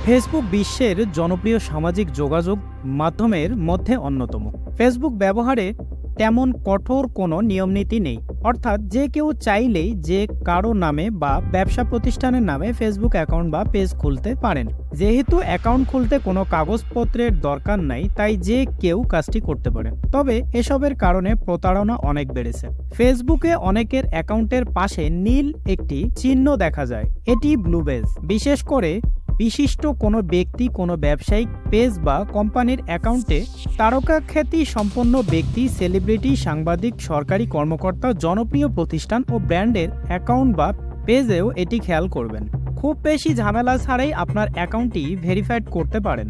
Facebook বিশ্বের জনপ্রিয় সামাজিক যোগাযোগ মাধ্যমের মধ্যে অন্যতম। ফেসবুক ব্যবহারে তেমন কঠোর কোনো নিয়মনীতি নেই, অর্থাৎ যে কেউ চাইলেই যে কারো নামে বা ব্যবসা প্রতিষ্ঠানের নামে ফেসবুক অ্যাকাউন্ট বা পেজ খুলতে পারেন। যেহেতু অ্যাকাউন্ট খুলতে কোনো কাগজপত্রের দরকার নাই, তাই যে কেউ কাজটি করতে পারে। তবে এসবের কারণে প্রতারণা অনেক বেড়েছে। ফেসবুকে অনেকের অ্যাকাউন্টের পাশে নীল একটি চিহ্ন দেখা যায়, এটি ব্লু বেজ। বিশেষ করে বিশিষ্ট কোনো ব্যক্তি, কোনো ব্যবসায়িক পেজ বা কোম্পানির অ্যাকাউন্টে তারকা খ্যাতি সম্পন্ন ব্যক্তি, সেলিব্রিটি, সাংবাদিক, সরকারি কর্মকর্তা, জনপ্রিয় প্রতিষ্ঠান ও ব্র্যান্ডের অ্যাকাউন্ট বা পেজেও এটি খেয়াল করবেন। খুব বেশি ঝামেলা ছাড়াই আপনার অ্যাকাউন্টটি ভেরিফাইড করতে পারেন।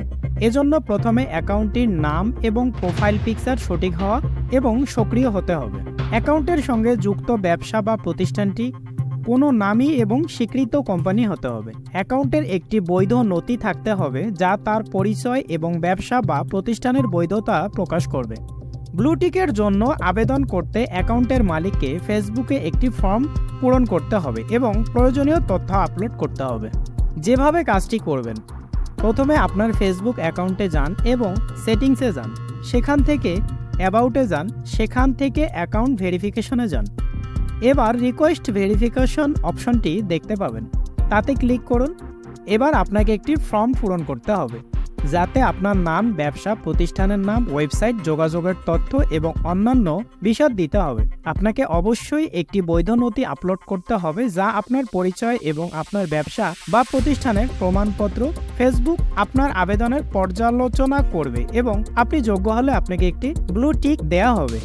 এজন্য প্রথমে অ্যাকাউন্টটির নাম এবং প্রোফাইল পিকচার সঠিক হওয়া এবং সক্রিয় হতে হবে। অ্যাকাউন্টের সঙ্গে যুক্ত ব্যবসা বা প্রতিষ্ঠানটি কোনো নামী এবং স্বীকৃত কোম্পানি হতে হবে। অ্যাকাউন্টের একটি বৈধ নথি থাকতে হবে যা তার পরিচয় এবং ব্যবসা বা প্রতিষ্ঠানের বৈধতা প্রকাশ করবে। ব্লু টিকের জন্য আবেদন করতে অ্যাকাউন্টের মালিককে ফেসবুকে একটি ফর্ম পূরণ করতে হবে এবং প্রয়োজনীয় তথ্য আপলোড করতে হবে। যেভাবে কাজটি করবেন, প্রথমে আপনার ফেসবুক অ্যাকাউন্টে যান এবং সেটিংসে যান, সেখান থেকে অ্যাবাউটে যান, সেখান থেকে অ্যাকাউন্ট ভেরিফিকেশনে যান। এবার রিকোয়েস্ট ভেরিফিকেশন অপশনটি দেখতে পাবেন, তাতে ক্লিক করুন। এবার আপনাকে একটি ফর্ম পূরণ করতে হবে, যাতে আপনার নাম, ব্যবসা প্রতিষ্ঠানের নাম, ওয়েবসাইট, যোগাযোগের তথ্য এবং অন্যান্য বিশদ দিতে হবে। আপনাকে অবশ্যই একটি বৈধ নথি আপলোড করতে হবে, যা আপনার পরিচয় এবং আপনার ব্যবসা বা প্রতিষ্ঠানের প্রমাণপত্র। ফেসবুক আপনার আবেদনের পর্যালোচনা করবে এবং আপনি যোগ্য হলে আপনাকে একটি ব্লু টিক দেওয়া হবে।